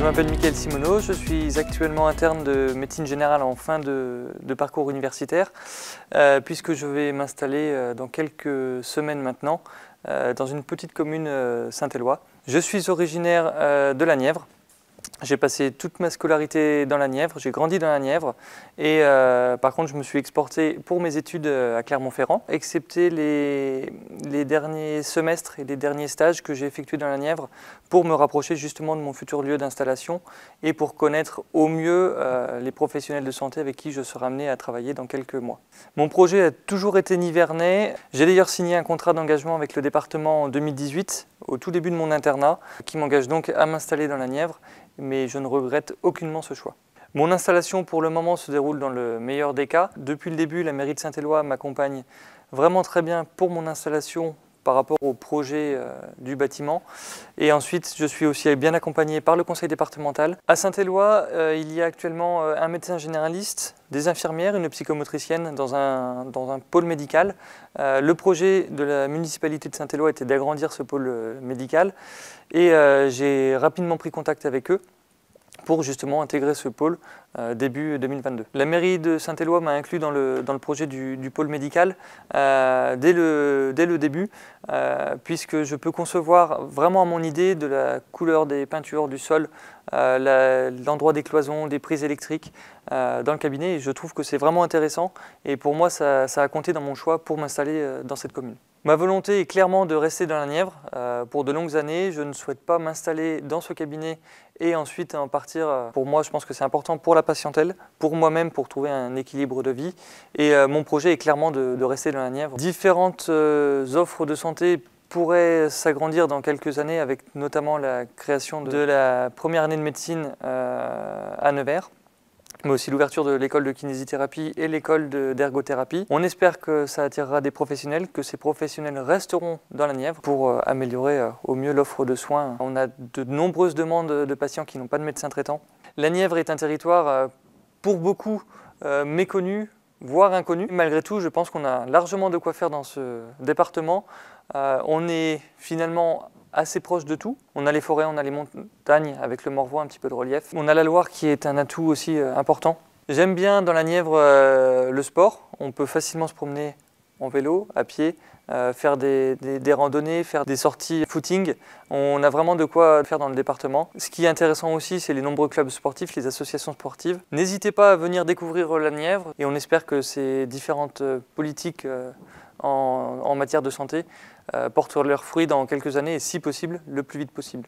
m'appelle Mickaël Simoneau, je suis actuellement interne de médecine génélale en fin de parcours universitaire, puisque je vais m'installer dans quelques semaines maintenant dans une petite commune Saint-Éloi. Je suis originaire de la Nièvre. J'ai passé toute ma scolarité dans la Nièvre, j'ai grandi dans la Nièvre et par contre je me suis exporté pour mes études à Clermont-Ferrand, excepté les derniers semestres et les derniers stages que j'ai effectués dans la Nièvre pour me rapprocher justement de mon futur lieu d'installation et pour connaître au mieux les professionnels de santé avec qui je serai amené à travailler dans quelques mois. Mon projet a toujours été nivernais. J'ai d'ailleurs signé un contrat d'engagement avec le département en 2018, au tout début de mon internat, qui m'engage donc à m'installer dans la Nièvre, mais je ne regrette aucunement ce choix. Mon installation pour le moment se déroule dans le meilleur des cas. Depuis le début, la mairie de Saint-Éloi m'accompagne vraiment très bien pour mon installation par rapport au projet du bâtiment. Et ensuite, je suis aussi bien accompagné par le conseil départemental. À Saint-Éloi, il y a actuellement un médecin généraliste, des infirmières, une psychomotricienne dans un pôle médical. Le projet de la municipalité de Saint-Éloi était d'agrandir ce pôle médical et j'ai rapidement pris contact avec eux pour justement intégrer ce pôle début 2022. La mairie de Saint-Éloi m'a inclus dans le projet du pôle médical dès le début, puisque je peux concevoir vraiment à mon idée de la couleur des peintures, du sol, l'endroit des cloisons, des prises électriques dans le cabinet, et je trouve que c'est vraiment intéressant et pour moi ça a compté dans mon choix pour m'installer dans cette commune. Ma volonté est clairement de rester dans la Nièvre pour de longues années. Je ne souhaite pas m'installer dans ce cabinet et ensuite en partir. Pour moi, je pense que c'est important pour la patientèle, pour moi-même, pour trouver un équilibre de vie. Et mon projet est clairement de rester dans la Nièvre. Différentes offres de santé pourraient s'agrandir dans quelques années avec notamment la création de la première année de médecine à Nevers, mais aussi l'ouverture de l'école de kinésithérapie et l'école d'ergothérapie. On espère que ça attirera des professionnels, que ces professionnels resteront dans la Nièvre pour améliorer au mieux l'offre de soins. On a de nombreuses demandes de patients qui n'ont pas de médecin traitant. La Nièvre est un territoire pour beaucoup méconnu, voire inconnu. Malgré tout, je pense qu'on a largement de quoi faire dans ce département. On est finalement assez proche de tout. On a les forêts, on a les montagnes avec le Morvois, un petit peu de relief. On a la Loire qui est un atout aussi important. J'aime bien dans la Nièvre le sport. On peut facilement se promener en vélo, à pied, faire des randonnées, faire des sorties footing. On a vraiment de quoi faire dans le département. Ce qui est intéressant aussi, c'est les nombreux clubs sportifs, les associations sportives. N'hésitez pas à venir découvrir la Nièvre et on espère que ces différentes politiques en matière de santé portent leurs fruits dans quelques années et si possible, le plus vite possible.